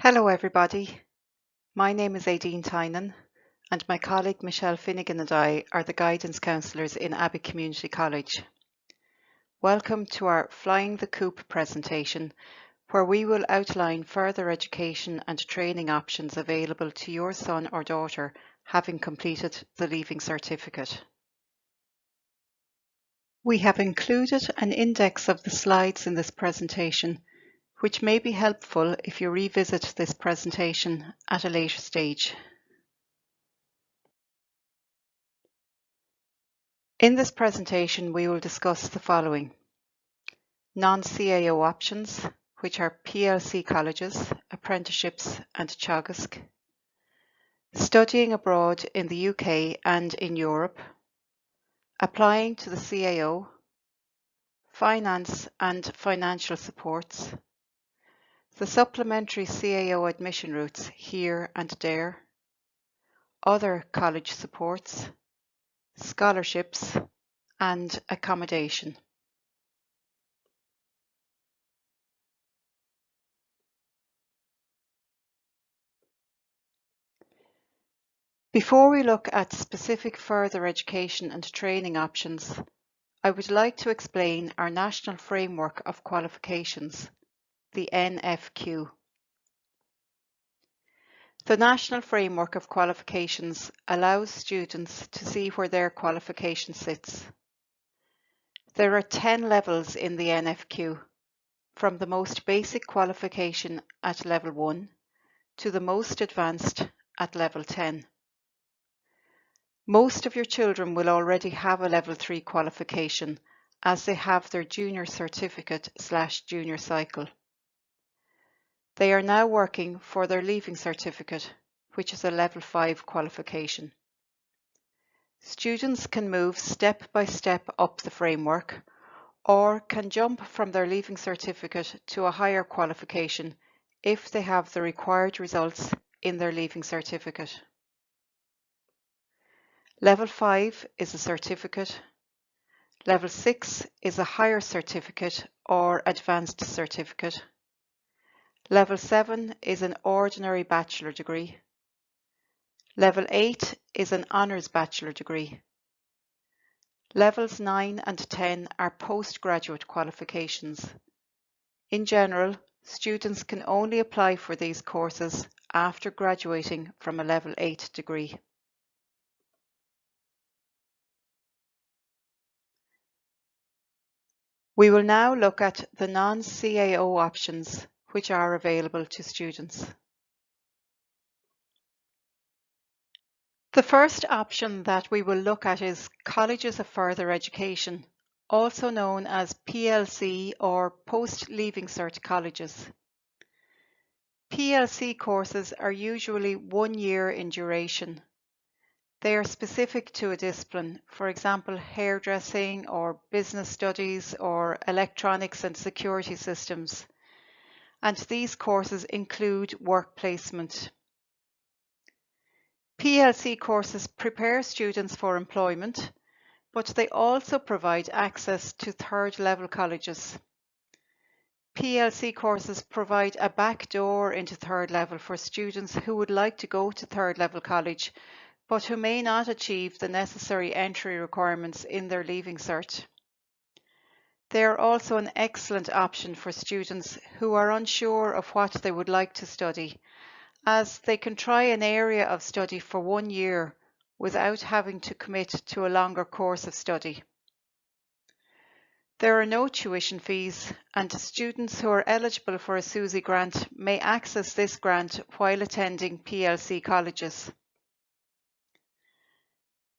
Hello everybody, my name is Aideen Tynan and my colleague Michelle Finnegan and I are the guidance counsellors in Abbey Community College. Welcome to our Flying the Coop presentation, where we will outline further education and training options available to your son or daughter having completed the Leaving Certificate. We have included an index of the slides in this presentation, which may be helpful if you revisit this presentation at a later stage. In this presentation, we will discuss the following: non-CAO options, which are PLC colleges, apprenticeships and teagasc, studying abroad in the UK and in Europe, applying to the CAO, finance and financial supports, the supplementary CAO admission routes here and there, other college supports, scholarships and accommodation. Before we look at specific further education and training options, I would like to explain our National Framework of Qualifications, the NFQ. The National Framework of Qualifications allows students to see where their qualification sits. There are 10 levels in the NFQ, from the most basic qualification at Level 1 to the most advanced at Level 10. Most of your children will already have a Level 3 qualification as they have their junior certificate/junior cycle. They are now working for their Leaving Certificate, which is a Level 5 qualification. Students can move step by step up the framework or can jump from their Leaving Certificate to a higher qualification if they have the required results in their Leaving Certificate. Level 5 is a certificate. Level 6 is a higher certificate or advanced certificate. Level 7 is an ordinary bachelor degree. Level 8 is an honours bachelor degree. Levels 9 and 10 are postgraduate qualifications. In general, students can only apply for these courses after graduating from a Level 8 degree. We will now look at the non-CAO options which are available to students. The first option that we will look at is Colleges of Further Education, also known as PLC or Post-Leaving Cert colleges. PLC courses are usually 1 year in duration. They are specific to a discipline, for example, hairdressing or business studies or electronics and security systems. And these courses include work placement. PLC courses prepare students for employment, but they also provide access to third level colleges. PLC courses provide a back door into third level for students who would like to go to third level college, but who may not achieve the necessary entry requirements in their Leaving Cert. They are also an excellent option for students who are unsure of what they would like to study, as they can try an area of study for 1 year without having to commit to a longer course of study. There are no tuition fees, and students who are eligible for a SUSI grant may access this grant while attending PLC colleges.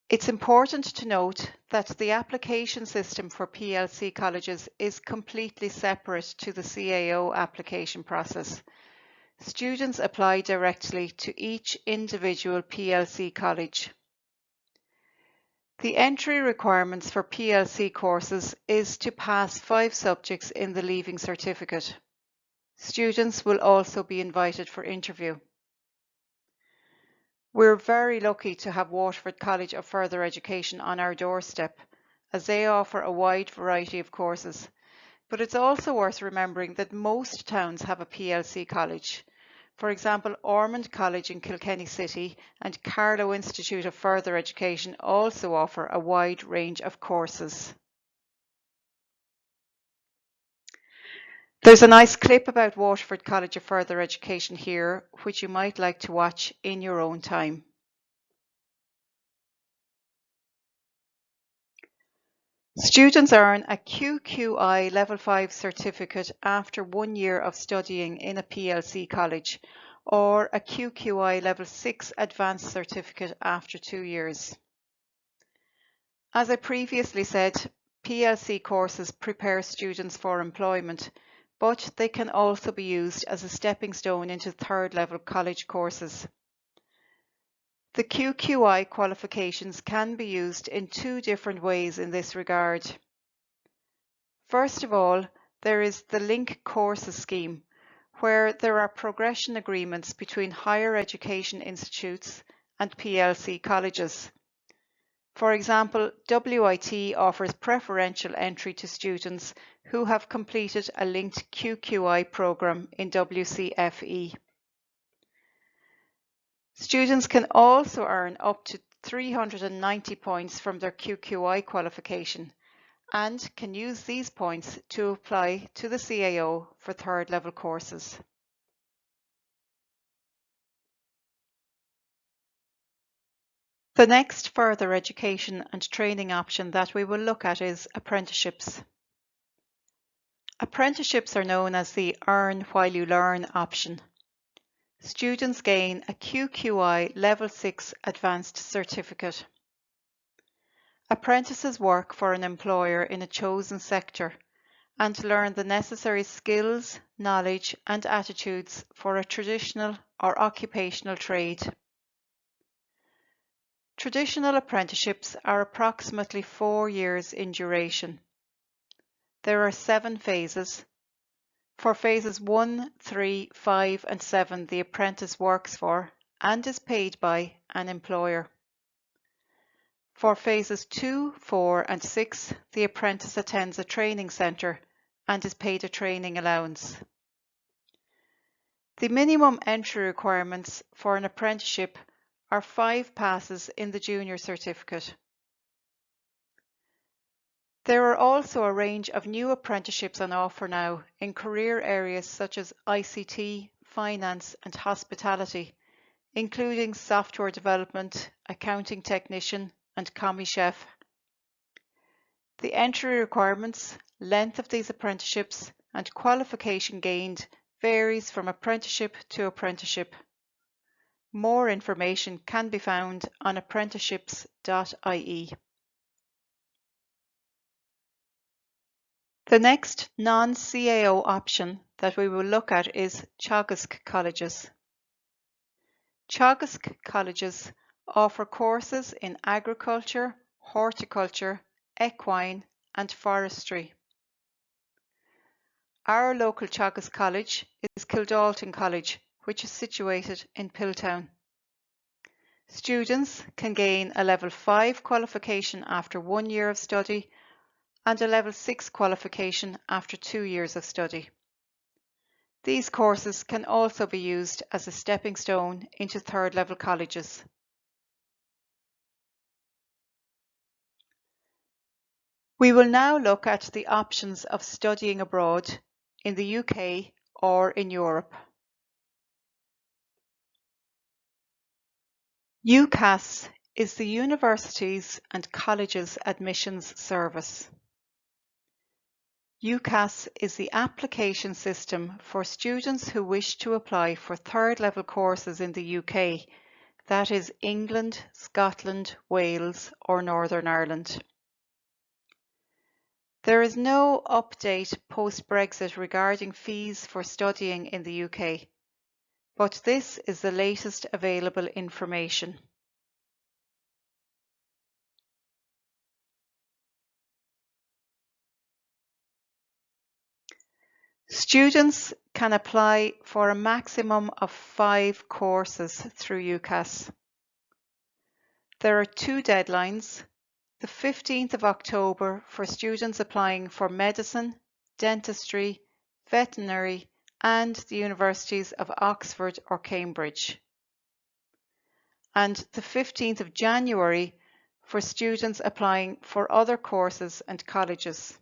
It's important to note that the application system for PLC colleges is completely separate to the CAO application process. Students apply directly to each individual PLC college. The entry requirements for PLC courses is to pass 5 subjects in the Leaving Certificate. Students will also be invited for interview. We're very lucky to have Waterford College of Further Education on our doorstep, as they offer a wide variety of courses. But it's also worth remembering that most towns have a PLC college, For example, Ormond College in Kilkenny City and Carlow Institute of Further Education also offer a wide range of courses. There's a nice clip about Waterford College of Further Education here, which you might like to watch in your own time. Students earn a QQI Level 5 certificate after 1 year of studying in a PLC college, or a QQI Level 6 Advanced certificate after 2 years. As I previously said, PLC courses prepare students for employment, but they can also be used as a stepping stone into third level college courses. The QQI qualifications can be used in two different ways in this regard. First of all, there is the Link Courses scheme, where there are progression agreements between higher education institutes and PLC colleges. For example, WIT offers preferential entry to students who have completed a linked QQI programme in WCFE. Students can also earn up to 390 points from their QQI qualification and can use these points to apply to the CAO for third level courses. The next further education and training option that we will look at is apprenticeships. Apprenticeships are known as the Earn While You Learn option. Students gain a QQI Level 6 Advanced certificate. Apprentices work for an employer in a chosen sector and learn the necessary skills, knowledge and attitudes for a traditional or occupational trade. Traditional apprenticeships are approximately 4 years in duration. There are 7 phases. For phases 1, 3, 5 and 7 the apprentice works for and is paid by an employer. For phases 2, 4 and 6 the apprentice attends a training centre and is paid a training allowance. The minimum entry requirements for an apprenticeship are 5 passes in the junior certificate. There are also a range of new apprenticeships on offer now in career areas such as ICT, finance and hospitality, including software development, accounting technician and commis chef. The entry requirements, length of these apprenticeships and qualification gained varies from apprenticeship to apprenticeship. More information can be found on apprenticeships.ie. The next non-CAO option that we will look at is Teagasc colleges. Teagasc colleges offer courses in agriculture, horticulture, equine and forestry. Our local Teagasc college is Kildalton College, which is situated in Piltown. Students can gain a Level 5 qualification after 1 year of study and a Level 6 qualification after 2 years of study. These courses can also be used as a stepping stone into third level colleges. We will now look at the options of studying abroad in the UK or in Europe. UCAS is the Universities and Colleges Admissions Service. UCAS is the application system for students who wish to apply for third level courses in the UK, that is England, Scotland, Wales or Northern Ireland. There is no update post-Brexit regarding fees for studying in the UK, but this is the latest available information. Students can apply for a maximum of 5 courses through UCAS. There are 2 deadlines, the 15th of October for students applying for medicine, dentistry, veterinary and the universities of Oxford or Cambridge, and the 15th of January for students applying for other courses and colleges.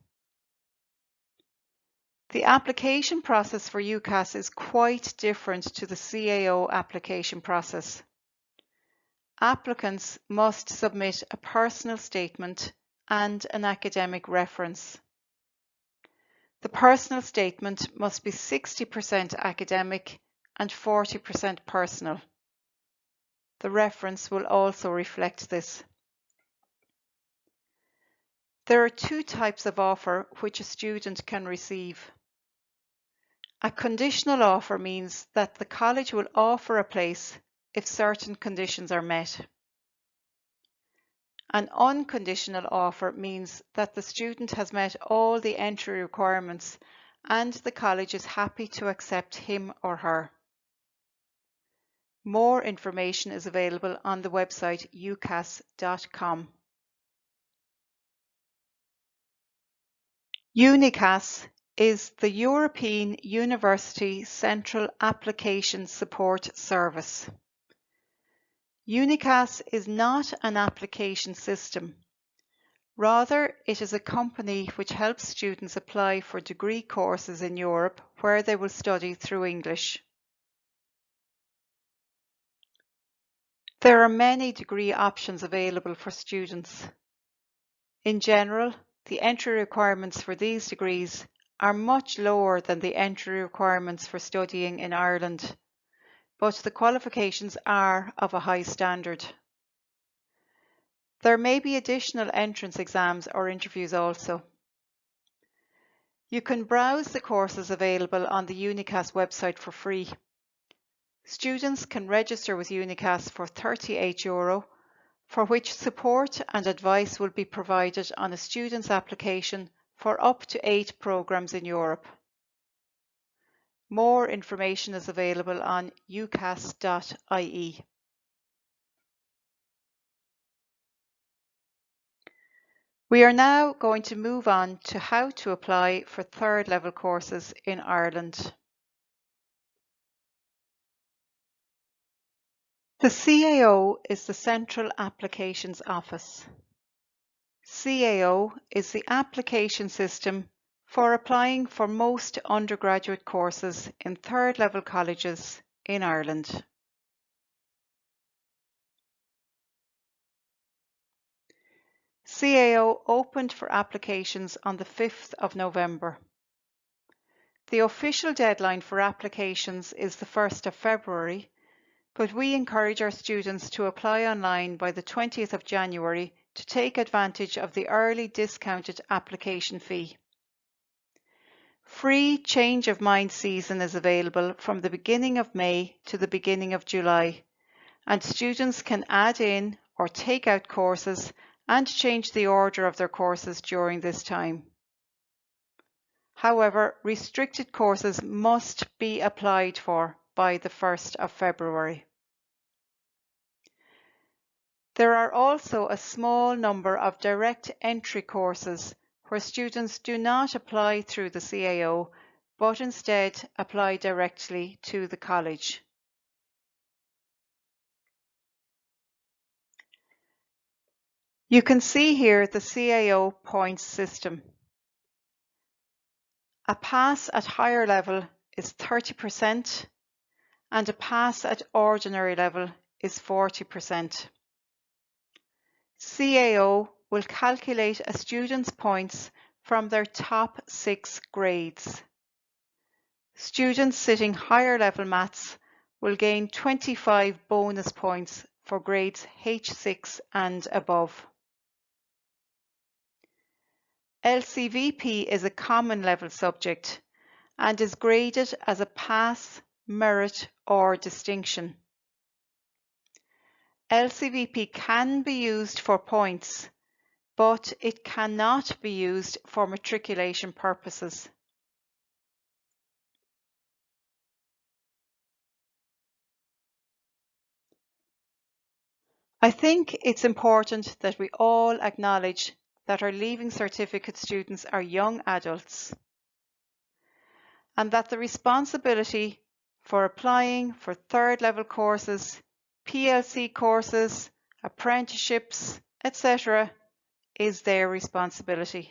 The application process for UCAS is quite different to the CAO application process. Applicants must submit a personal statement and an academic reference. The personal statement must be 60% academic and 40% personal. The reference will also reflect this. There are two types of offer which a student can receive. A conditional offer means that the college will offer a place if certain conditions are met. An unconditional offer means that the student has met all the entry requirements and the college is happy to accept him or her. More information is available on the website ucas.com. UNICAS is the European University Central Application Support Service. UNICAS is not an application system. Rather, it is a company which helps students apply for degree courses in Europe where they will study through English. There are many degree options available for students. In general, the entry requirements for these degrees are much lower than the entry requirements for studying in Ireland, but the qualifications are of a high standard. There may be additional entrance exams or interviews also. You can browse the courses available on the UNICAS website for free. Students can register with UNICAS for €38, for which support and advice will be provided on a student's application for up to 8 programs in Europe. More information is available on ucas.ie. We are now going to move on to how to apply for third level courses in Ireland. The CAO is the Central Applications Office. CAO is the application system for applying for most undergraduate courses in third level colleges in Ireland. CAO opened for applications on the 5th of November. The official deadline for applications is the 1st of February, but we encourage our students to apply online by the 20th of January to take advantage of the early discounted application fee. Free change of mind season is available from the beginning of May to the beginning of July, and students can add in or take out courses and change the order of their courses during this time. However, restricted courses must be applied for by the 1st of February. There are also a small number of direct entry courses where students do not apply through the CAO, but instead apply directly to the college. You can see here the CAO points system. A pass at higher level is 30% and a pass at ordinary level is 40%. CAO will calculate a student's points from their top 6 grades. Students sitting higher level maths will gain 25 bonus points for grades H6 and above. LCVP is a common level subject and is graded as a pass, merit or distinction. LCVP can be used for points, but it cannot be used for matriculation purposes. I think it's important that we all acknowledge that our Leaving Certificate students are young adults. and that the responsibility for applying for third level courses, PLC courses, apprenticeships, etc. is their responsibility.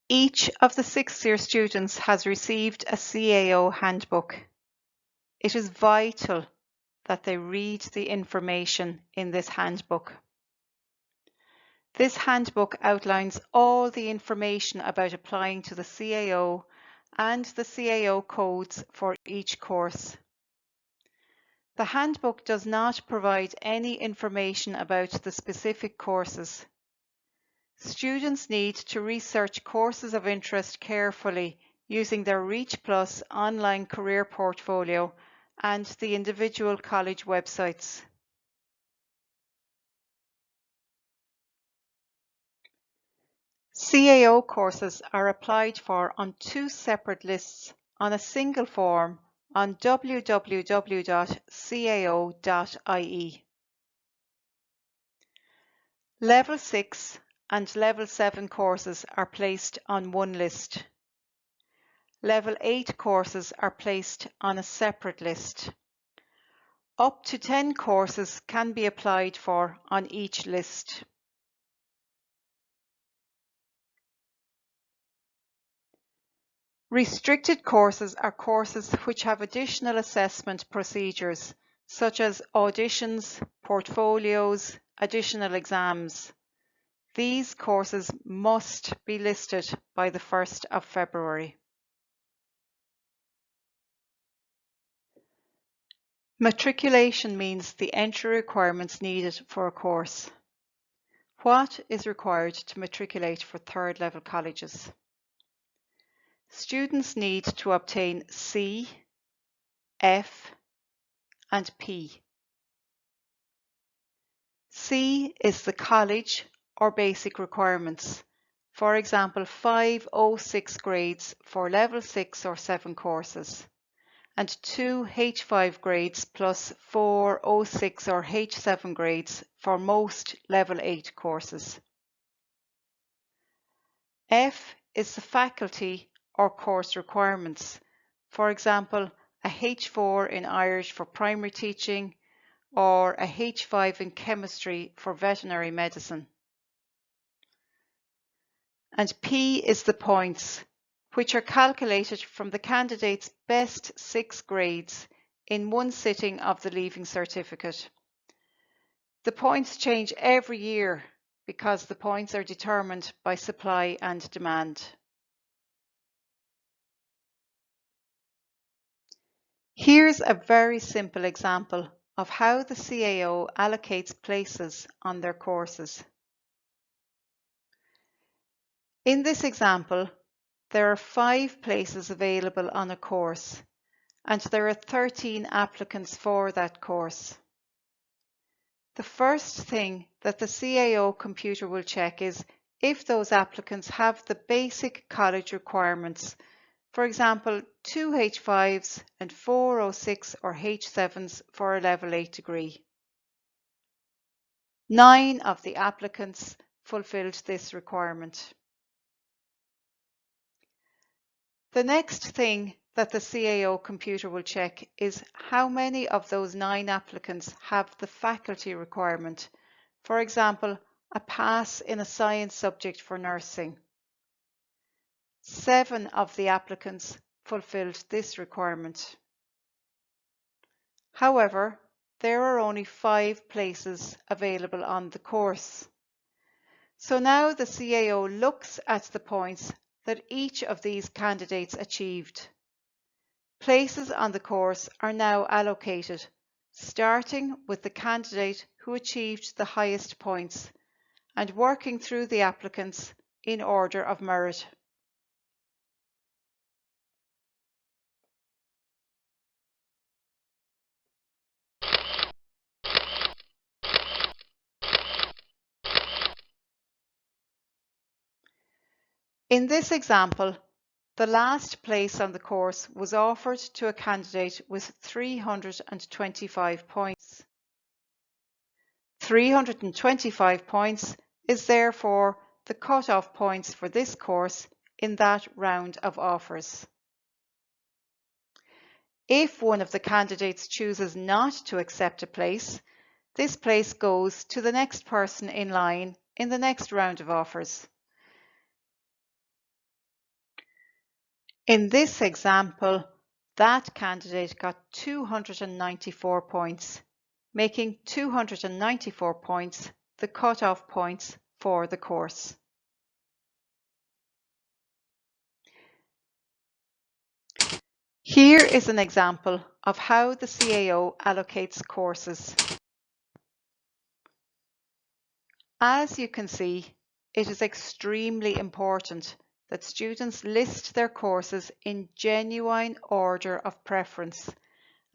Each of the 6th year students has received a CAO handbook. It is vital that they read the information in this handbook. This handbook outlines all the information about applying to the CAO and the CAO codes for each course. The handbook does not provide any information about the specific courses. Students need to research courses of interest carefully using their Reach Plus online career portfolio and the individual college websites. CAO courses are applied for on 2 separate lists on a single form on www.cao.ie. Level 6 and Level 7 courses are placed on one list. Level 8 courses are placed on a separate list. Up to 10 courses can be applied for on each list. Restricted courses are courses which have additional assessment procedures, such as auditions, portfolios, additional exams. These courses must be listed by the 1st of February. Matriculation means the entry requirements needed for a course. What is required to matriculate for third level colleges? Students need to obtain C, F, and P. C is the college or basic requirements, for example 506 grades for level 6 or 7 courses, and 2 H5 grades plus 406 or H7 grades for most level 8 courses. F is the faculty or course requirements, for example a H4 in Irish for primary teaching, or a H5 in chemistry for veterinary medicine. And P is the points, which are calculated from the candidate's best 6 grades in one sitting of the Leaving Certificate. The points change every year because the points are determined by supply and demand. Here's a very simple example of how the CAO allocates places on their courses. In this example, there are 5 places available on a course, and there are 13 applicants for that course. The first thing that the CAO computer will check is if those applicants have the basic college requirements, for example 2 H5s and 406 or H7s for a level 8 degree. 9 of the applicants fulfilled this requirement. The next thing that the CAO computer will check is how many of those 9 applicants have the faculty requirement, for example, a pass in a science subject for nursing. 7 of the applicants fulfilled this requirement. However, there are only 5 places available on the course. So now the CAO looks at the points that each of these candidates achieved. Places on the course are now allocated, starting with the candidate who achieved the highest points and working through the applicants in order of merit. In this example, The last place on the course was offered to a candidate with 325 points. 325 points is therefore the cut-off points for this course in that round of offers. If one of the candidates chooses not to accept a place, this place goes to the next person in line in the next round of offers. In this example, that candidate got 294 points, making 294 points the cut-off points for the course. Here is an example of how the CAO allocates courses. As you can see, it is extremely important that students list their courses in genuine order of preference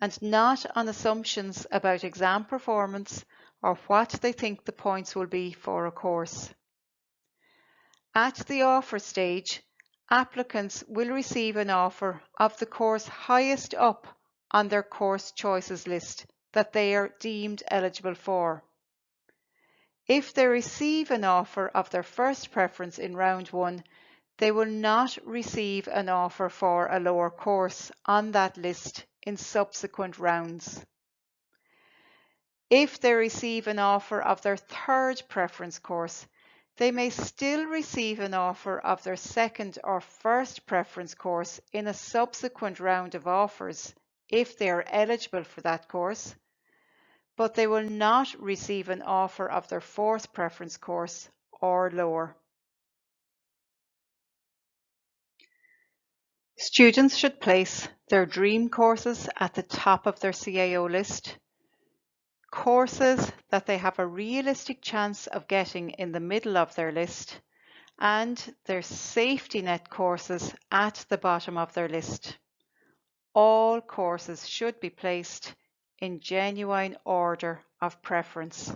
and not on assumptions about exam performance or what they think the points will be for a course. At the offer stage, applicants will receive an offer of the course highest up on their course choices list that they are deemed eligible for. If they receive an offer of their first preference in round 1, they will not receive an offer for a lower course on that list in subsequent rounds. If they receive an offer of their third preference course, they may still receive an offer of their second or first preference course in a subsequent round of offers if they are eligible for that course, but they will not receive an offer of their fourth preference course or lower. Students should place their dream courses at the top of their CAO list, courses that they have a realistic chance of getting in the middle of their list, and their safety net courses at the bottom of their list. All courses should be placed in genuine order of preference.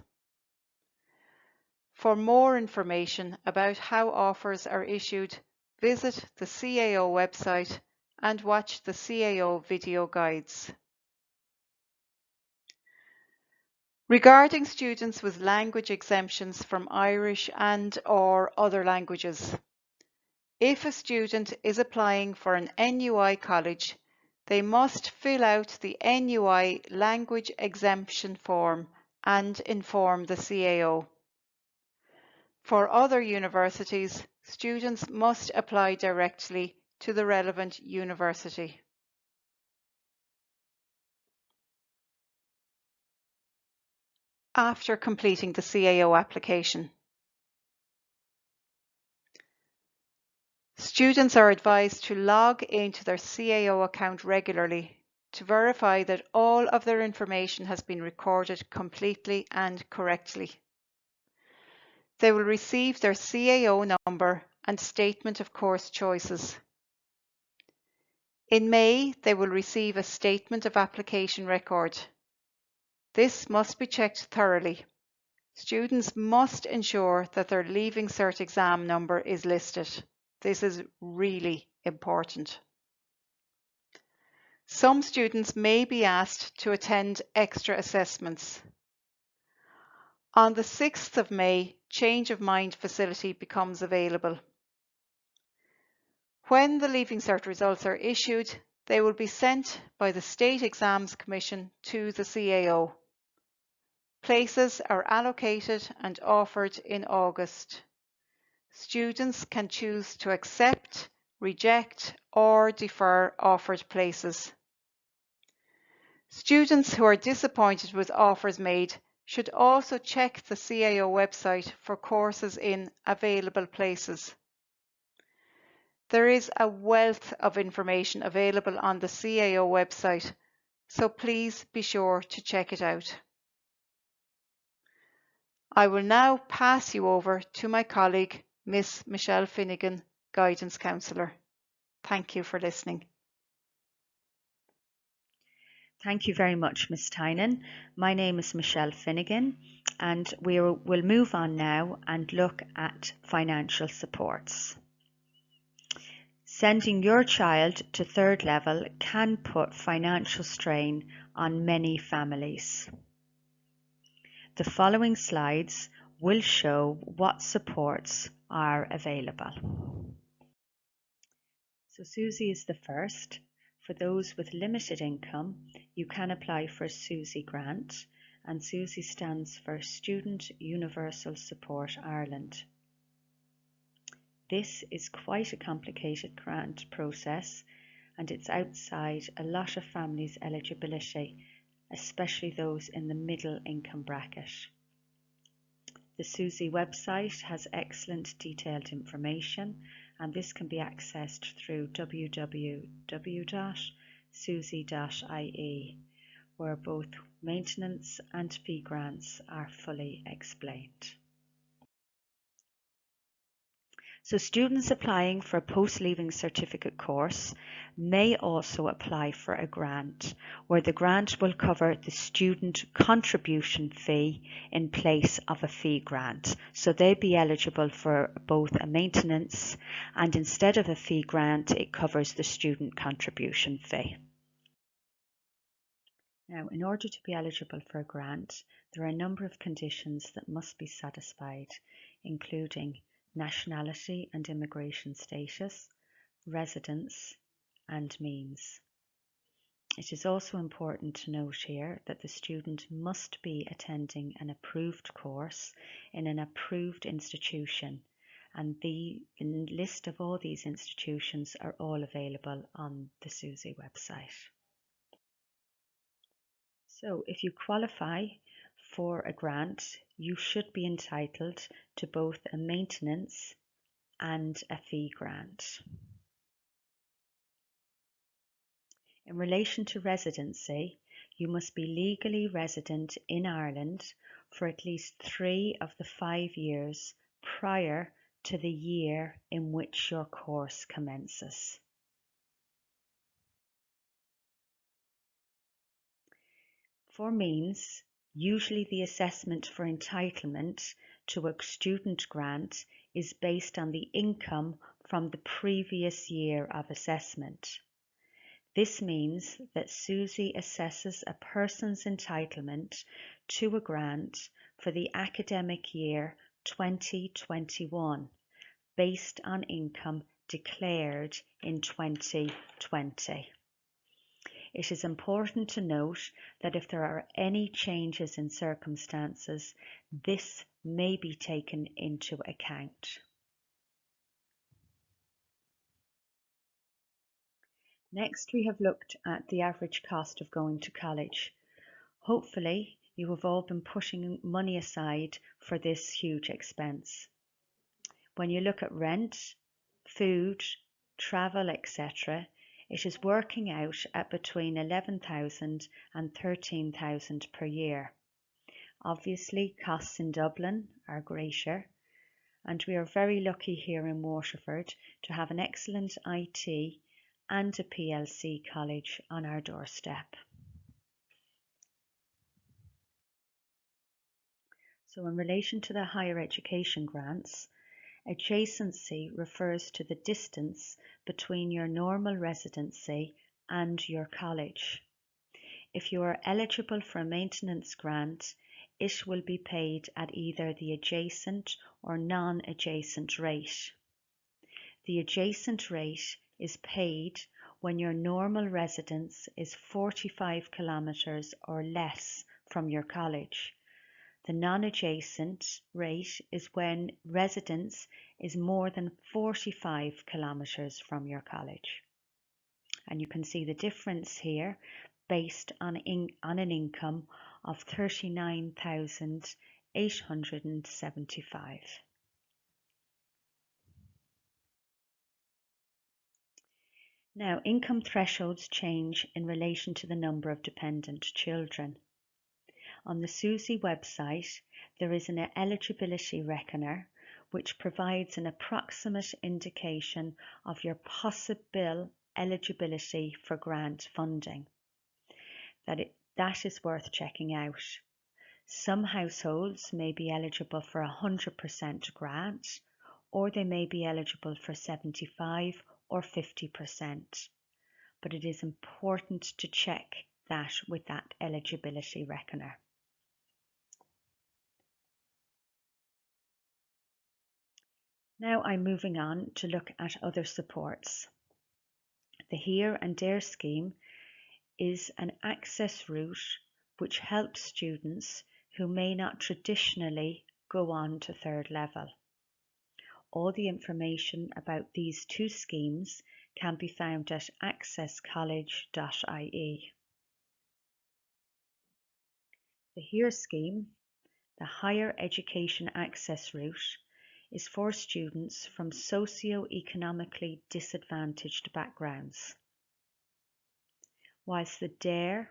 For more information about how offers are issued, visit the CAO website and watch the CAO video guides. Regarding students with language exemptions from Irish and/or other languages, if a student is applying for an NUI college, they must fill out the NUI language exemption form and inform the CAO. For other universities, students must apply directly to the relevant university. After completing the CAO application, students are advised to log into their CAO account regularly to verify that all of their information has been recorded completely and correctly. They will receive their CAO number and statement of course choices. In May, they will receive a statement of application record. This must be checked thoroughly. Students must ensure that their Leaving Cert exam number is listed. This is really important. Some students may be asked to attend extra assessments. On the 6th of May, Change of Mind facility becomes available. When the Leaving Cert results are issued, they will be sent by the State Exams Commission to the CAO. Places are allocated and offered in August. Students can choose to accept, reject, or defer offered places. Students who are disappointed with offers made should also check the CAO website for courses in available places. There is a wealth of information available on the CAO website, so please be sure to check it out. I will now pass you over to my colleague, Miss Michelle Finnegan, Guidance Counsellor. Thank you for listening. Thank you very much, Ms. Tynan. My name is Michelle Finnegan, and we will move on now and look at financial supports. Sending your child to third level can put financial strain on many families. The following slides will show what supports are available. So Susie is the first. For those with limited income, you can apply for a Susie grant, and Susie stands for Student Universal Support Ireland. This is quite a complicated grant process, and it's outside a lot of families' eligibility, especially those in the middle income bracket. The SUSI website has excellent detailed information, and this can be accessed through www.susi.ie, where both maintenance and fee grants are fully explained. So students applying for a post-leaving certificate course may also apply for a grant, where the grant will cover the student contribution fee in place of a fee grant. So they'd be eligible for both a maintenance, and instead of a fee grant, it covers the student contribution fee. Now, in order to be eligible for a grant, there are a number of conditions that must be satisfied, including nationality and immigration status, residence, and means. It is also important to note here that the student must be attending an approved course in an approved institution, and the list of all these institutions are all available on the SUSI website. So if you qualify for a grant, you should be entitled to both a maintenance and a fee grant. In relation to residency, you must be legally resident in Ireland for at least 3 of the 5 years prior to the year in which your course commences. For means, usually the assessment for entitlement to a student grant is based on the income from the previous year of assessment. This means that SUSI assesses a person's entitlement to a grant for the academic year 2021 based on income declared in 2020. It is important to note that if there are any changes in circumstances, this may be taken into account. Next, we have looked at the average cost of going to college. Hopefully, you have all been putting money aside for this huge expense. When you look at rent, food, travel, etc., it is working out at between 11,000 and 13,000 per year. Obviously, costs in Dublin are greater, and we are very lucky here in Waterford to have an excellent IT and a PLC college on our doorstep. So in relation to the higher education grants, adjacency refers to the distance between your normal residency and your college. If you are eligible for a maintenance grant, it will be paid at either the adjacent or non-adjacent rate. The adjacent rate is paid when your normal residence is 45 kilometres or less from your college. The non-adjacent rate is when residence is more than 45 kilometres from your college. And you can see the difference here based on an income of 39,875. Now, income thresholds change in relation to the number of dependent children. On the SUSI website, there is an eligibility reckoner which provides an approximate indication of your possible eligibility for grant funding. That is worth checking out. Some households may be eligible for 100% grant, or they may be eligible for 75 or 50%, but it is important to check that with that eligibility reckoner. Now I'm moving on to look at other supports. The Here and There scheme is an access route which helps students who may not traditionally go on to third level. All the information about these two schemes can be found at accesscollege.ie. The Here scheme, the Higher Education Access Route, is for students from socio-economically disadvantaged backgrounds, whilst the DARE,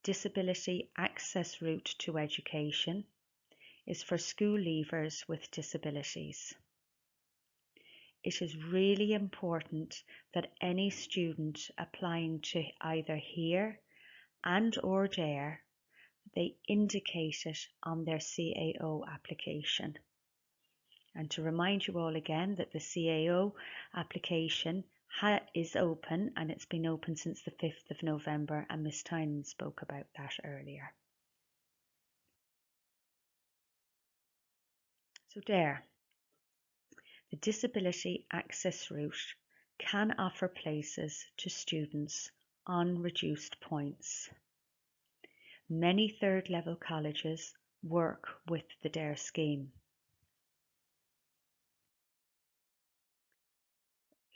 Disability Access Route to Education, is for school leavers with disabilities. It is really important that any student applying to either Here and or DARE, they indicate it on their CAO application. And to remind you all again that the CAO application is open, and it's been open since the 5th of November, and Ms. Tynan spoke about that earlier. So DARE, the Disability Access Route, can offer places to students on reduced points. Many third level colleges work with the DARE scheme.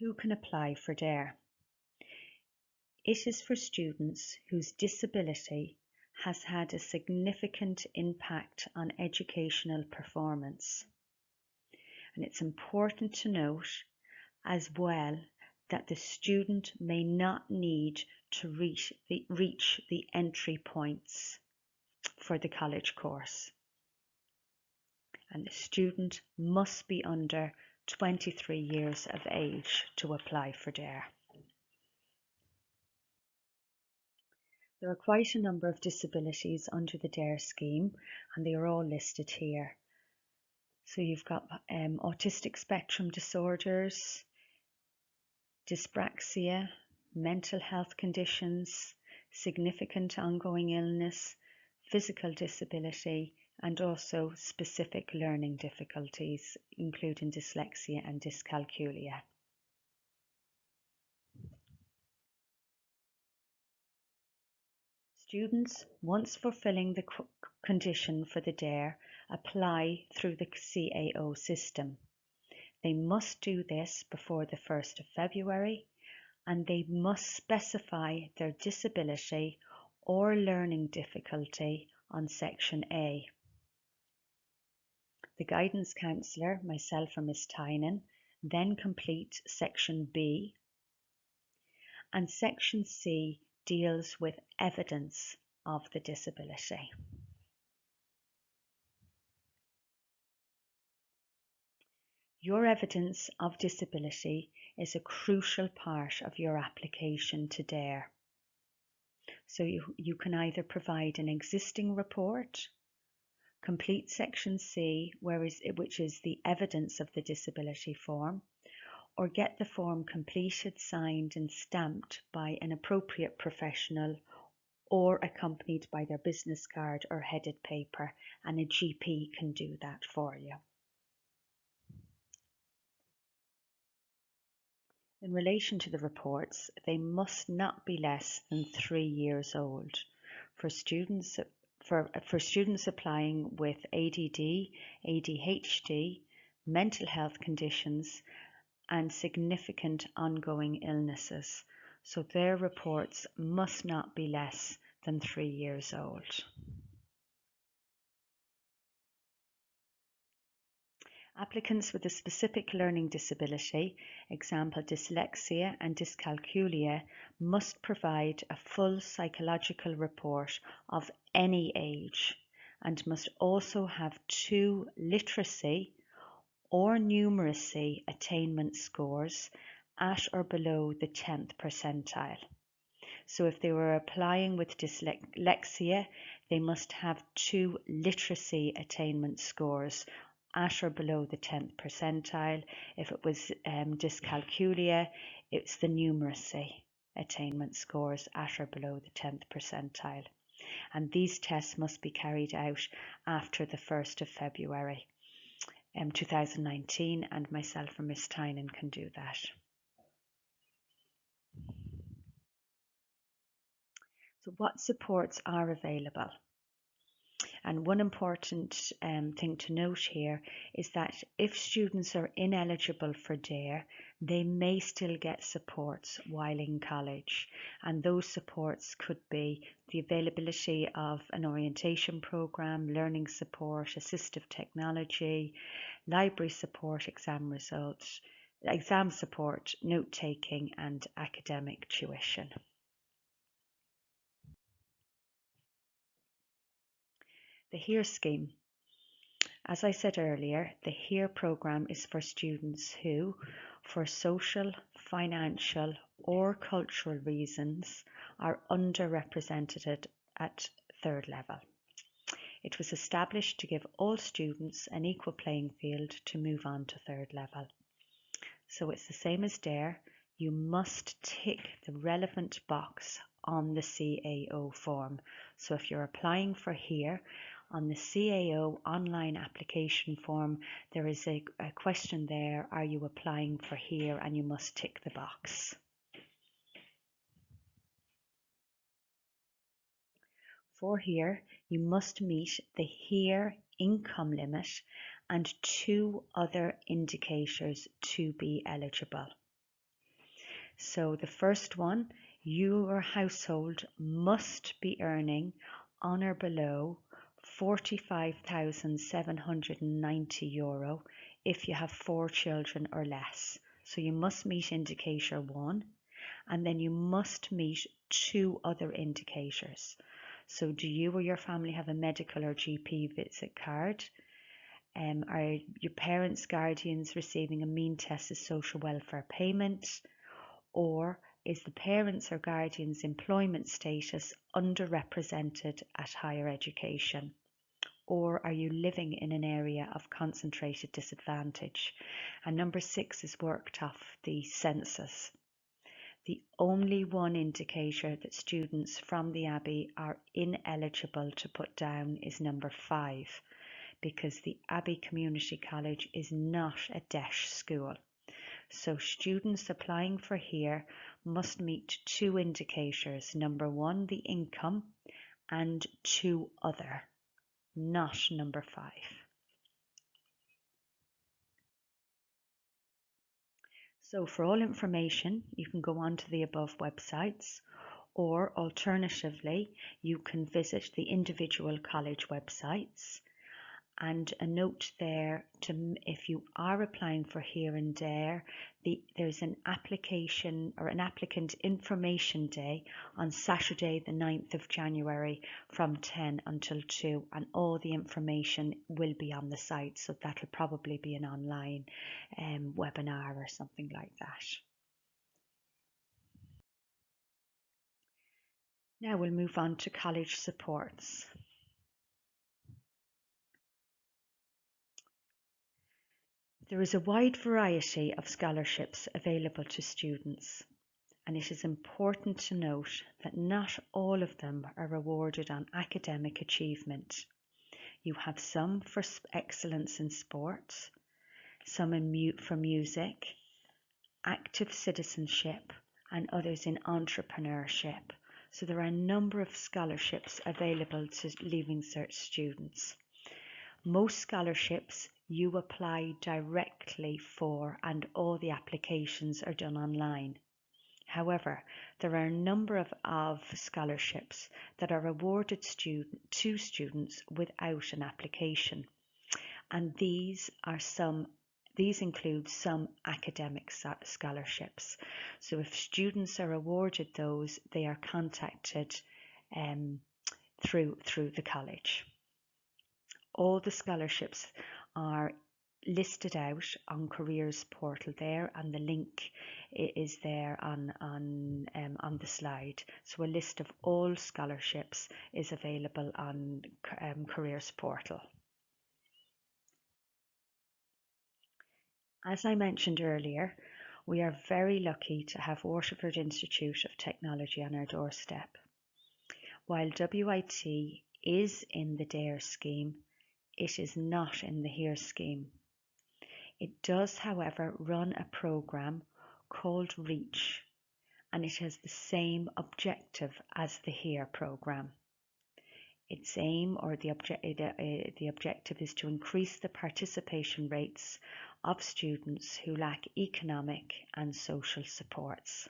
Who can apply for DARE? It is for students whose disability has had a significant impact on educational performance. And it's important to note as well that the student may not need to reach the entry points for the college course. And the student must be under 23 years of age to apply for DARE. There are quite a number of disabilities under the DARE scheme, and they are all listed here. So you've got autistic spectrum disorders, dyspraxia, mental health conditions, significant ongoing illness, physical disability, and also specific learning difficulties, including dyslexia and dyscalculia. Students, once fulfilling the condition for the DARE, apply through the CAO system. They must do this before the 1st of February, and they must specify their disability or learning difficulty on Section A. The guidance counsellor, myself or Ms. Tynan, then complete Section B, and Section C deals with evidence of the disability. Your evidence of disability is a crucial part of your application to DARE. So you can either provide an existing report, complete Section C, which is the evidence of the disability form, or get the form completed, signed and stamped by an appropriate professional or accompanied by their business card or headed paper, and a GP can do that for you. In relation to the reports, they must not be less than 3 years old. For students applying with ADD, ADHD, mental health conditions, and significant ongoing illnesses. So their reports must not be less than 3 years old. Applicants with a specific learning disability, example dyslexia and dyscalculia, must provide a full psychological report of any age and must also have 2 literacy or numeracy attainment scores at or below the 10th percentile. So if they were applying with dyslexia, they must have 2 literacy attainment scores at or below the 10th percentile. If it was dyscalculia, it's the numeracy attainment scores at or below the 10th percentile. And these tests must be carried out after the 1st of February 2019, and myself and Miss Tynan can do that. So what supports are available? And one important thing to note here is that if students are ineligible for DARE, they may still get supports while in college. And those supports could be the availability of an orientation programme, learning support, assistive technology, library support, exam results, exam support, note taking, and academic tuition. The HERE scheme. As I said earlier, the HERE programme is for students who, for social, financial, or cultural reasons, are underrepresented at third level. It was established to give all students an equal playing field to move on to third level. So it's the same as DARE. You must tick the relevant box on the CAO form. So if you're applying for HERE, on the CAO online application form, there is a question there, are you applying for HERE? And you must tick the box. For HERE, you must meet the HERE income limit and 2 other indicators to be eligible. So the first one, your household must be earning on or below €45,790 if you have 4 children or less. So you must meet indicator 1, and then you must meet 2 other indicators. So do you or your family have a medical or GP visit card? Are your parents, guardians receiving a mean tested social welfare payment? Or is the parents' or guardians' employment status underrepresented at higher education? Or are you living in an area of concentrated disadvantage? And number 6 is worked off the census. The only one indicator that students from the Abbey are ineligible to put down is number 5, because the Abbey Community College is not a DEIS school. So students applying for HERE must meet 2 indicators. Number 1, the income, and 2 other, not number 5. So for all information, you can go on to the above websites, or alternatively, you can visit the individual college websites. And a note there, if you are applying for HERE and DARE, there's an application or an applicant information day on Saturday the 9th of January from 10 until 2, and all the information will be on the site, so that'll probably be an online webinar or something like that. Now we'll move on to college supports. There is a wide variety of scholarships available to students, and it is important to note that not all of them are awarded on academic achievement. You have some for excellence in sports, some for music, active citizenship, and others in entrepreneurship. So there are a number of scholarships available to Leaving Cert students. Most scholarships you apply directly for, and all the applications are done online. However, there are a number of scholarships that are awarded to students without an application, and these include some academic scholarships. So if students are awarded those, they are contacted through the college. All the scholarships are listed out on careers portal there, and the link is there on the slide. So a list of all scholarships is available on careers portal. As I mentioned earlier, we are very lucky to have Waterford Institute of Technology on our doorstep. While WIT is in the DARE scheme, it is not in the HERE scheme. It does, however, run a programme called REACH, and it has the same objective as the HERE programme. Its aim or the objective is to increase the participation rates of students who lack economic and social supports.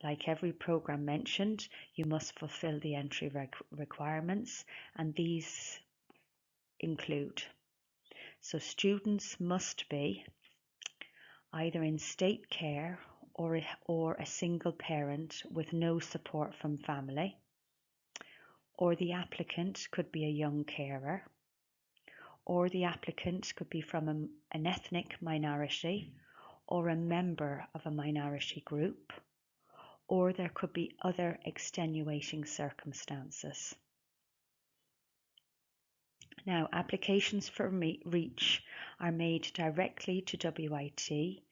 Like every programme mentioned, you must fulfil the entry requirements, and these include: so students must be either in state care or a single parent with no support from family, or the applicant could be a young carer, or the applicant could be from an ethnic minority or a member of a minority group, or there could be other extenuating circumstances. Now, applications for REACH are made directly to WIT.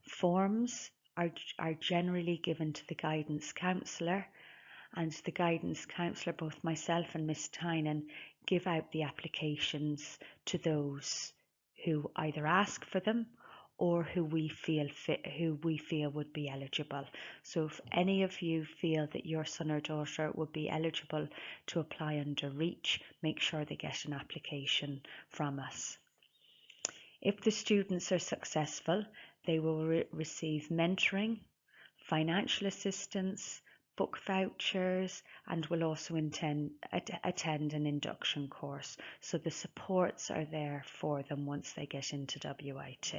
Forms are generally given to the guidance counsellor, and the guidance counsellor, both myself and Miss Tynan, give out the applications to those who either ask for them or who we feel would be eligible. So if any of you feel that your son or daughter would be eligible to apply under REACH, make sure they get an application from us. If the students are successful, they will receive mentoring, financial assistance, book vouchers, and will also attend an induction course. So the supports are there for them once they get into WIT.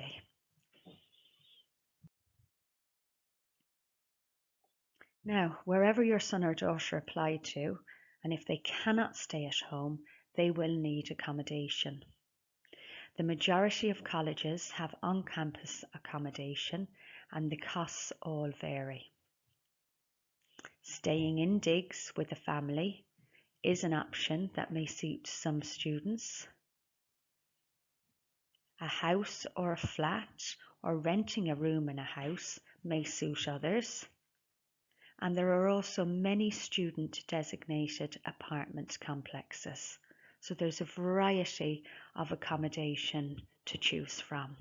Now, wherever your son or daughter apply to, and if they cannot stay at home, they will need accommodation. The majority of colleges have on-campus accommodation, and the costs all vary. Staying in digs with a family is an option that may suit some students. A house or a flat or renting a room in a house may suit others. And there are also many student designated apartment complexes. So there's a variety of accommodation to choose from.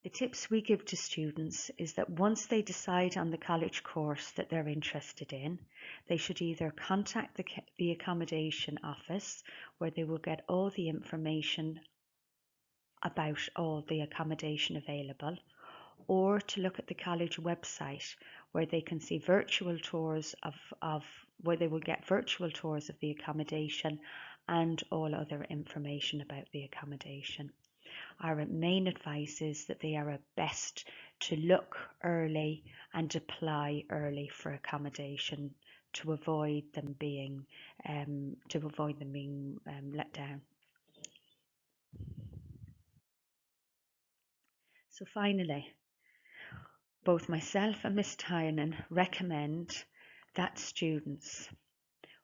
The tips we give to students is that once they decide on the college course that they're interested in, they should either contact the accommodation office, where they will get all the information about all the accommodation available, or to look at the college website, where they can see virtual tours where they will get virtual tours of the accommodation and all other information about the accommodation. Our main advice is that they are best to look early and apply early for accommodation to avoid them being let down. So finally, both myself and Miss Tynan recommend that students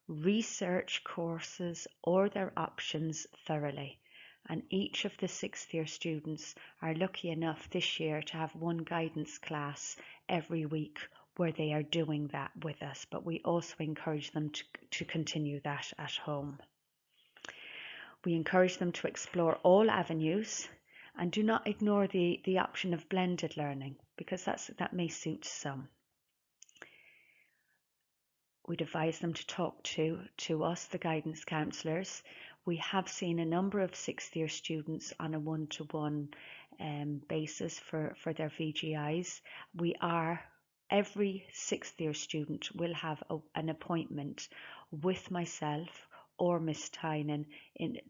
research courses or their options thoroughly. And each of the 6th year students are lucky enough this year to have one guidance class every week where they are doing that with us, but we also encourage them to continue that at home. We encourage them to explore all avenues and do not ignore the option of blended learning, because that may suit some. We'd advise them to talk to us, the guidance counsellors. We have seen a number of 6th year students on a one-to-one basis for their VGIs. Every 6th year student will have an appointment with myself or Miss Tynan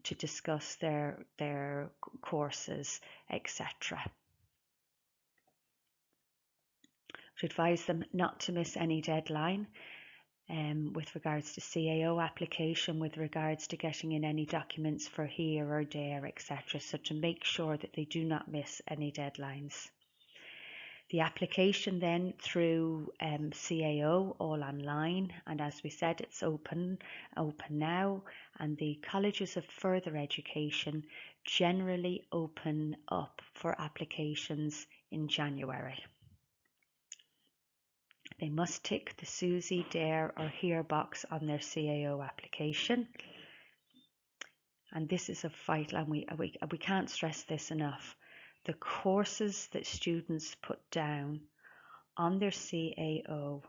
to discuss their courses, etc. To advise them not to miss any deadline with regards to CAO application, with regards to getting in any documents for HERE or DARE, etc. So to make sure that they do not miss any deadlines. The application then through CAO, all online, and as we said, it's open now, and the colleges of further education generally open up for applications in January. They must tick the SUSI, DARE or HERE box on their CAO application. And this is a vital, and we can't stress this enough. The courses that students put down on their CAO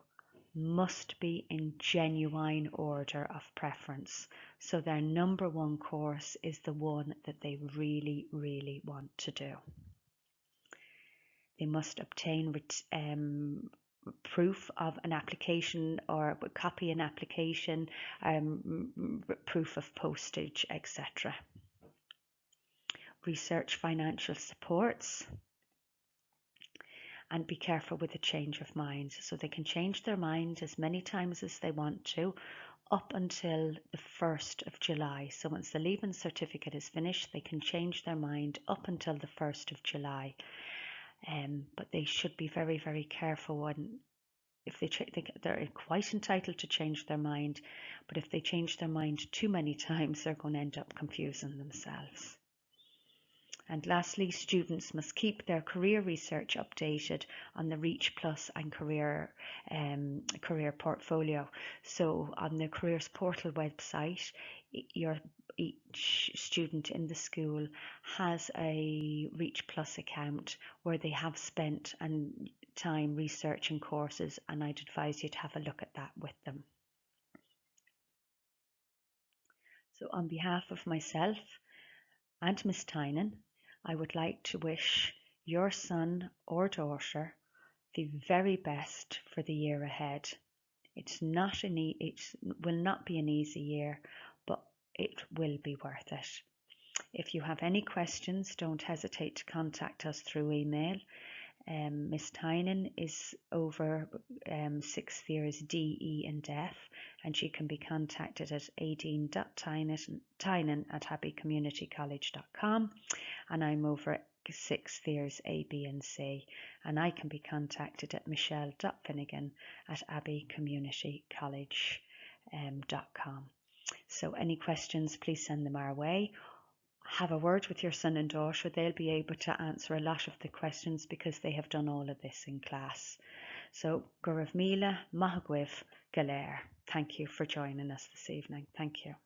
must be in genuine order of preference. So their number one course is the one that they really, really want to do. They must obtain proof of an application or copy an application, proof of postage, etc. Research financial supports, and be careful with the change of mind. So they can change their mind as many times as they want to up until the 1st of July. So once the Leaving Certificate is finished, they can change their mind up until the 1st of July. But they should be very, very careful when, if they're quite entitled to change their mind, but if they change their mind too many times, they're going to end up confusing themselves. And lastly, students must keep their career research updated on the Reach Plus and career portfolio. So on the Careers Portal website, each student in the school has a Reach Plus account where they have spent time researching courses, and I'd advise you to have a look at that with them. So on behalf of myself and Miss Tynan, I would like to wish your son or daughter the very best for the year ahead. It will not be an easy year, but it will be worth it. If you have any questions, don't hesitate to contact us through email. Miss Tynan is over 6th years DE and Deaf, and she can be contacted at adine.tynan@abbeycommunitycollege.com, and I'm over 6th years A, B and C, and I can be contacted at michelle.finnegan@abbeycommunitycollege.com. So any questions, please send them our way. Have a word with your son and daughter. They'll be able to answer a lot of the questions because they have done all of this in class. So, Gurav Mila, Mahagwiv Galer. Thank you for joining us this evening. Thank you.